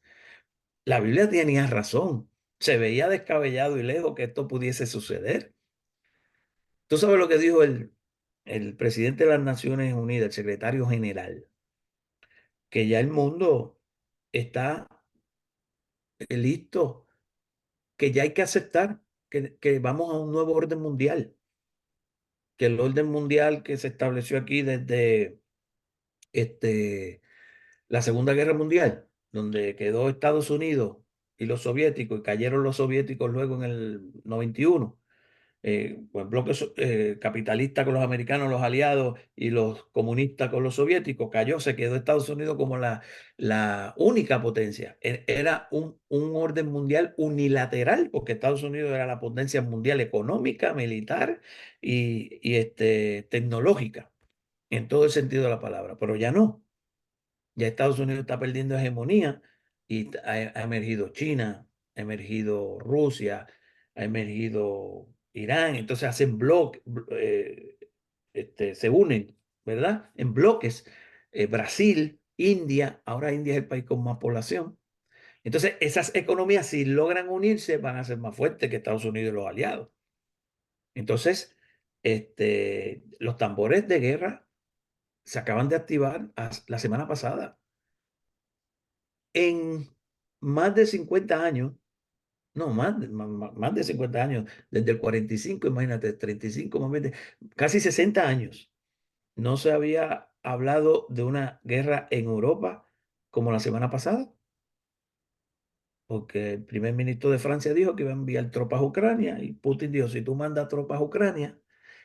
La Biblia tenía razón. Se veía descabellado y lejos que esto pudiese suceder. Tú sabes lo que dijo el presidente de las Naciones Unidas, el secretario general, que ya el mundo está listo, que ya hay que aceptar que vamos a un nuevo orden mundial, que el orden mundial que se estableció aquí desde este, la Segunda Guerra Mundial, donde quedó Estados Unidos y los soviéticos, y cayeron los soviéticos luego en el 91, pues bloque capitalista con los americanos, los aliados, y los comunistas con los soviéticos, cayó, se quedó Estados Unidos como la única potencia. Era un orden mundial unilateral, porque Estados Unidos era la potencia mundial económica, militar y tecnológica, en todo el sentido de la palabra, pero ya no. Ya Estados Unidos está perdiendo hegemonía y ha emergido China, ha emergido Rusia, ha emergido Irán. Entonces hacen bloques, se unen, ¿verdad? En bloques. Brasil, India, ahora India es el país con más población. Entonces esas economías, si logran unirse, van a ser más fuertes que Estados Unidos y los aliados. Entonces, los tambores de guerra se acaban de activar la semana pasada. En más de 50 años, no, más de 50 años, desde el 45, imagínate, 35, más 20, casi 60 años, no se había hablado de una guerra en Europa como la semana pasada, porque el primer ministro de Francia dijo que iba a enviar tropas a Ucrania y Putin dijo, si tú mandas tropas a Ucrania,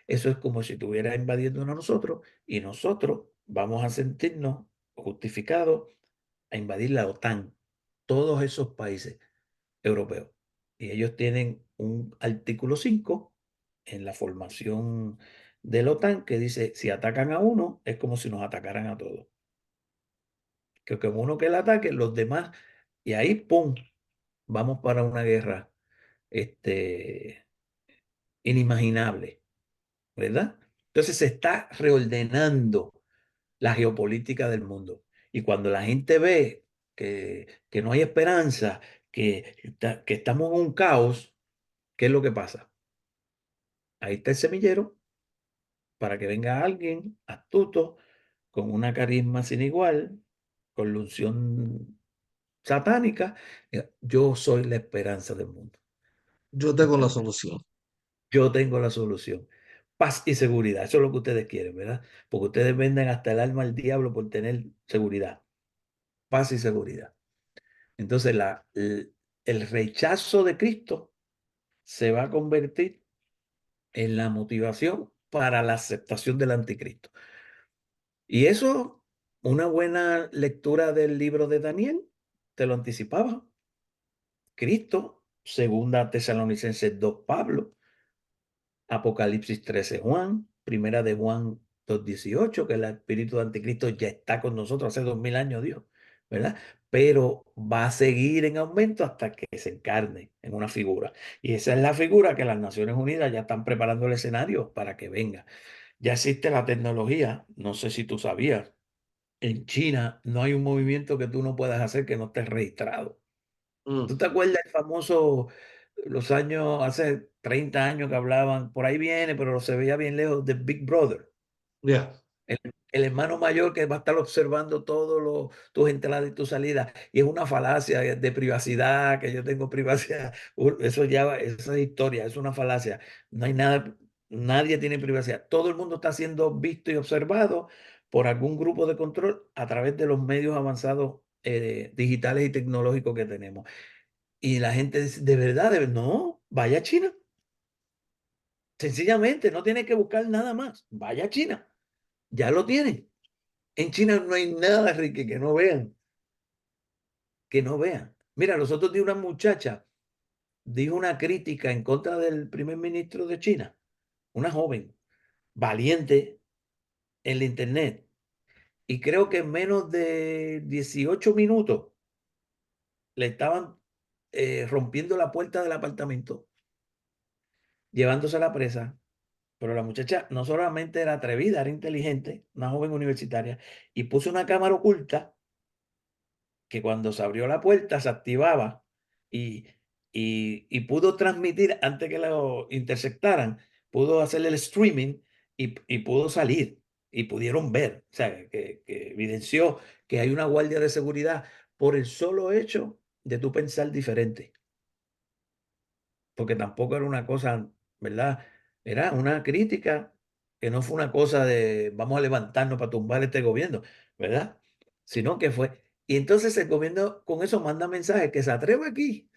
eso es como si estuviera invadiendo a nosotros y nosotros vamos a sentirnos justificados a invadir la OTAN, todos esos países europeos. Y ellos tienen un artículo 5 en la formación de la OTAN que dice, si atacan a uno, es como si nos atacaran a todos. Que como uno que le ataque, los demás, y ahí, ¡pum!, vamos para una guerra este, inimaginable, ¿verdad? Entonces se está reordenando la geopolítica del mundo. Y cuando la gente ve que no hay esperanza, que estamos en un caos, ¿qué es lo que pasa? Ahí está el semillero para que venga alguien astuto, con una carisma sin igual, con la unción satánica. Yo soy la esperanza del mundo. Yo tengo la solución. Yo tengo la solución. Paz y seguridad. Eso es lo que ustedes quieren, ¿verdad? Porque ustedes venden hasta el alma al diablo por tener seguridad. Paz y seguridad. Entonces, el rechazo de Cristo se va a convertir en la motivación para la aceptación del anticristo. Y eso, una buena lectura del libro de Daniel, te lo anticipaba. Cristo, segunda Tesalonicenses 2 Pablo, Apocalipsis 13 Juan, primera de Juan 2:18, que el espíritu de anticristo ya está con nosotros hace 2000 años, Dios, ¿verdad? Pero va a seguir en aumento hasta que se encarne en una figura. Y esa es la figura que las Naciones Unidas ya están preparando el escenario para que venga. Ya existe la tecnología, no sé si tú sabías, en China no hay un movimiento que tú no puedas hacer que no estés registrado. Mm, ¿Tú te acuerdas el famoso, los años, hace 30 años que hablaban, por ahí viene, pero se veía bien lejos, de Big Brother? yeah. El, el hermano mayor que va a estar observando todos tus entradas y tus salidas. Y es una falacia de privacidad, que yo tengo privacidad. Eso ya, esa es historia, es una falacia. No hay nada, nadie tiene privacidad. Todo el mundo está siendo visto y observado por algún grupo de control a través de los medios avanzados digitales y tecnológicos que tenemos. Y la gente dice, de verdad, no, vaya a China. Sencillamente, no tiene que buscar nada más. Vaya a China. Ya lo tienen. En China no hay nada, Ricky, que no vean. Que no vean. Mira, los otros días una muchacha dijo una crítica en contra del primer ministro de China. Una joven, valiente en la internet. Y creo que en menos de 18 minutos le estaban rompiendo la puerta del apartamento, llevándose a la presa. Pero la muchacha no solamente era atrevida, era inteligente, una joven universitaria, y puso una cámara oculta que cuando se abrió la puerta se activaba y, y pudo transmitir antes que lo interceptaran, pudo hacer el streaming y pudo salir y pudieron ver, o sea, que evidenció que hay una guardia de seguridad por el solo hecho de tú pensar diferente, porque tampoco era una cosa, ¿verdad? Era una crítica que no fue una cosa de vamos a levantarnos para tumbar este gobierno, ¿verdad? Sino que fue. Y entonces el gobierno con eso manda mensajes que se atreve aquí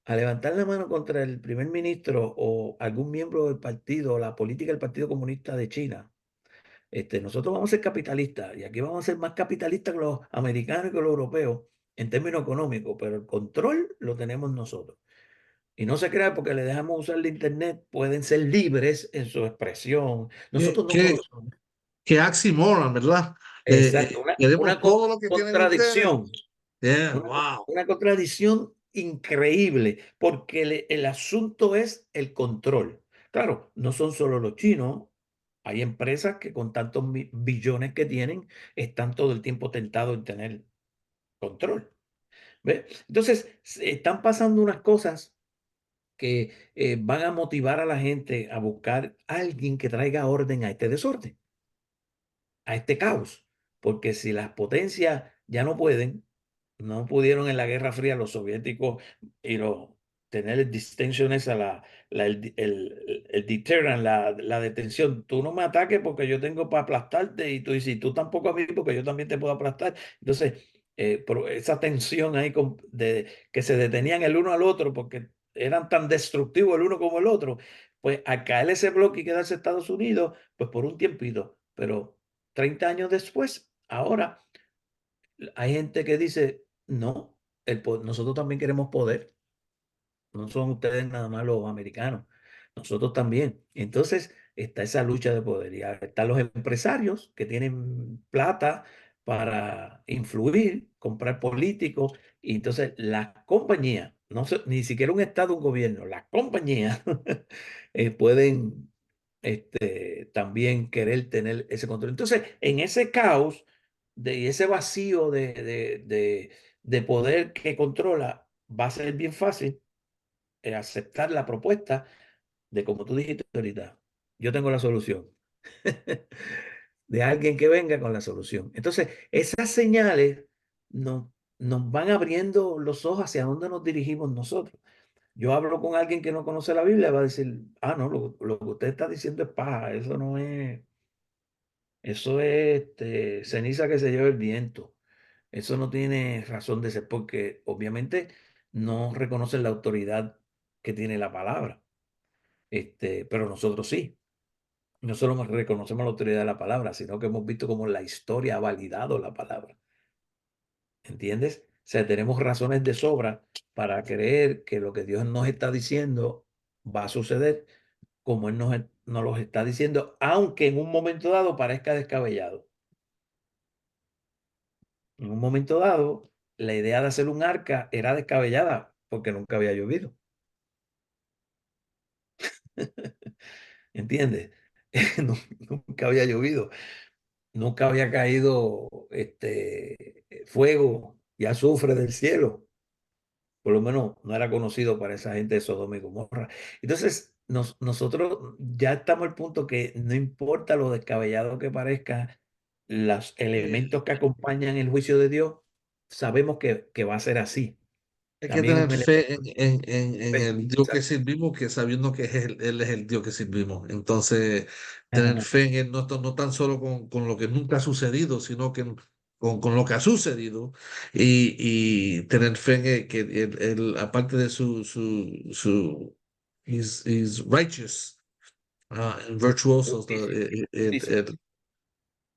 a levantar la mano contra el primer ministro o algún miembro del partido o la política del Partido Comunista de China. Nosotros vamos a ser capitalistas y aquí vamos a ser más capitalistas que los americanos y que los europeos en términos económicos, pero el control lo tenemos nosotros. Y no se crea porque le dejamos usar el Internet, pueden ser libres en su expresión. Qué, Nosotros no qué, conocemos. qué oxymoron, ¿verdad? Exacto, Queremos una todo lo que tienen ustedes. contradicción, Yeah, una, wow. una contradicción increíble, porque el asunto es el control. Claro, no son solo los chinos, hay empresas que con tantos billones que tienen están todo el tiempo tentados en tener control. ¿Ve? Entonces, están pasando unas cosas que van a motivar a la gente a buscar a alguien que traiga orden a este desorden, a este caos. Porque si las potencias ya no pueden, no pudieron en la Guerra Fría los soviéticos y los tener el distension esa, el deterrent, la detención. Tú no me ataques porque yo tengo para aplastarte y tú dices, tú tampoco a mí porque yo también te puedo aplastar. Entonces, esa tensión ahí que se detenían el uno al otro porque eran tan destructivos el uno como el otro, pues al caer ese bloque y quedarse Estados Unidos, pues por un tiempito, pero 30 años después, ahora hay gente que dice, no, nosotros también queremos poder, no son ustedes nada más los americanos, nosotros también. Entonces está esa lucha de poder y están los empresarios que tienen plata para influir, comprar políticos y entonces las compañías, no ni siquiera un estado, un gobierno, las compañías pueden también querer tener ese control. Entonces, en ese caos y ese vacío de poder que controla, va a ser bien fácil aceptar la propuesta de, como tú dijiste ahorita, yo tengo la solución, de alguien que venga con la solución. Entonces, esas señales nos, nos van abriendo los ojos hacia dónde nos dirigimos nosotros. Yo hablo con alguien que no conoce la Biblia, va a decir, ah, no, lo que usted está diciendo es paja, eso no es, eso es ceniza que se lleva el viento. Eso no tiene razón de ser porque obviamente no reconocen la autoridad que tiene la palabra, pero nosotros sí. No solo reconocemos la autoridad de la palabra, sino que hemos visto cómo la historia ha validado la palabra. ¿Entiendes? O sea, tenemos razones de sobra para creer que lo que Dios nos está diciendo va a suceder como Él nos los está diciendo, aunque en un momento dado parezca descabellado. En un momento dado, la idea de hacer un arca era descabellada porque nunca había llovido. ¿Entiendes? Nunca había llovido, nunca había caído fuego y azufre del cielo. Por lo menos no era conocido para esa gente de Sodoma y Gomorra. Entonces, nosotros ya estamos al punto que no importa lo descabellado que parezca, los Eh, elementos que acompañan el juicio de Dios, sabemos que va a ser así. Hay que También tener un fe elemento en de el Dios que servimos, que sabiendo que Él es el Dios que servimos. Entonces, tener Ajá. fe en Él no tan solo con lo que nunca ha sucedido, sino que con lo que ha sucedido y tener fe en que aparte de he's righteous and virtuoso, so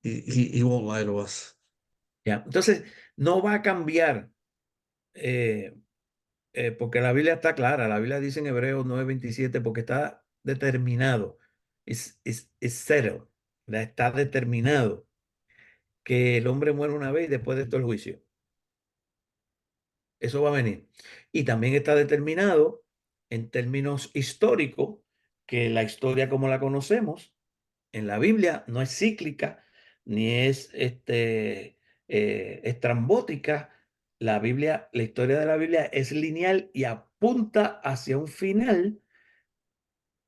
Sí, sí. he won't lie to us. Ya. Entonces, no va a cambiar, eh, porque la Biblia está clara. La Biblia dice en Hebreos 9:27, porque está determinado, es settled, ¿verdad? Está determinado que el hombre muere una vez y después de esto el juicio. Eso va a venir. Y también está determinado en términos históricos que la historia como la conocemos en la Biblia no es cíclica ni es estrambótica. La Biblia, la historia de la Biblia es lineal y apunta hacia un final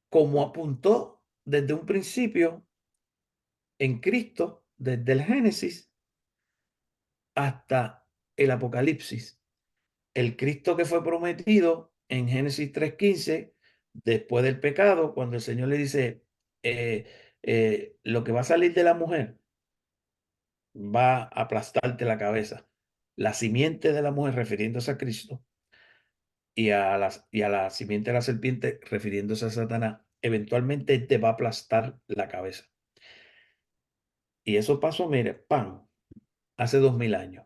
como apuntó desde un principio en Cristo, desde el Génesis hasta el Apocalipsis. El Cristo que fue prometido en Génesis 3:15, después del pecado, cuando el Señor le dice, eh, lo que va a salir de la mujer va a aplastarte la cabeza. La simiente de la mujer refiriéndose a Cristo y a la simiente de la serpiente refiriéndose a Satanás, eventualmente te va a aplastar la cabeza. Y eso pasó, mire, ¡pam!, hace 2000 años.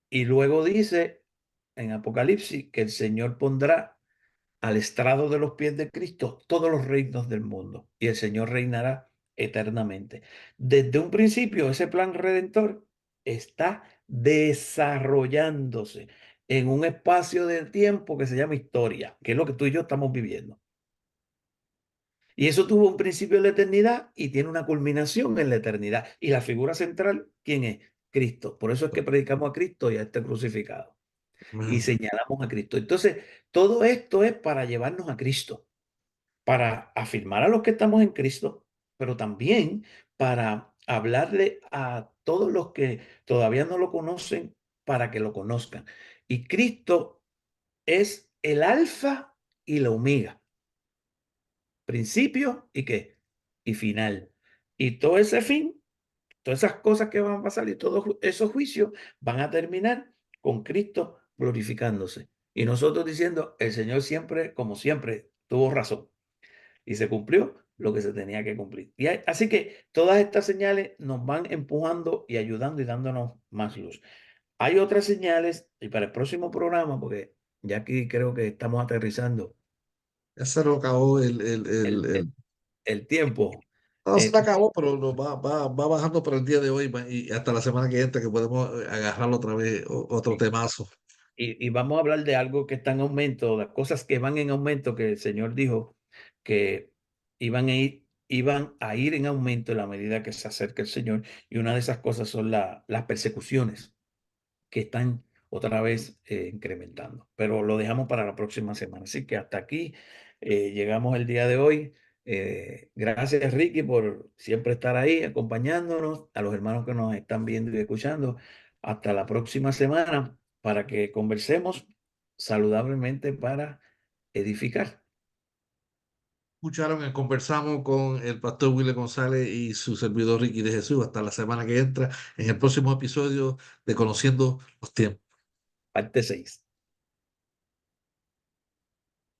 Y luego dice en Apocalipsis que el Señor pondrá al estrado de los pies de Cristo todos los reinos del mundo y el Señor reinará eternamente. Desde un principio, ese plan redentor está desarrollándose en un espacio de tiempo que se llama historia, que es lo que tú y yo estamos viviendo. Y eso tuvo un principio en la eternidad y tiene una culminación en la eternidad. Y la figura central, ¿quién es? Cristo. Por eso es que predicamos a Cristo y a este crucificado. Y Amen. señalamos a Cristo. Entonces, todo esto es para llevarnos a Cristo, para afirmar a los que estamos en Cristo, pero también para hablarle a todos los que todavía no lo conocen, para que lo conozcan. Y Cristo es el alfa y la omega, principio y qué, y final. Y todo ese fin, todas esas cosas que van a pasar y todos esos juicios van a terminar con Cristo glorificándose. Y nosotros diciendo, el Señor siempre, como siempre, tuvo razón y se cumplió lo que se tenía que cumplir. Así que todas estas señales nos van empujando y ayudando y dándonos más luz. Hay otras señales y para el próximo programa, porque ya aquí creo que estamos aterrizando Ya se lo acabó el, el- el tiempo. no se eh, le acabó, pero va bajando por el día de hoy y hasta la semana que entra que podemos agarrarlo otra vez, otro temazo. y vamos a hablar de algo que está en aumento, las cosas que van en aumento, que el Señor dijo que iban a ir en aumento en la medida que se acerca el Señor. Y una de esas cosas son las persecuciones que están otra vez incrementando. Pero lo dejamos para la próxima semana. Así que hasta aquí llegamos el día de hoy. Gracias, Ricky, por siempre estar ahí acompañándonos, a los hermanos que nos están viendo y escuchando. Hasta la próxima semana para que conversemos saludablemente para edificar. Escucharon, conversamos con el pastor William González y su servidor Ricky de Jesús. Hasta la semana que entra en el próximo episodio de Conociendo los Tiempos. Parte 6.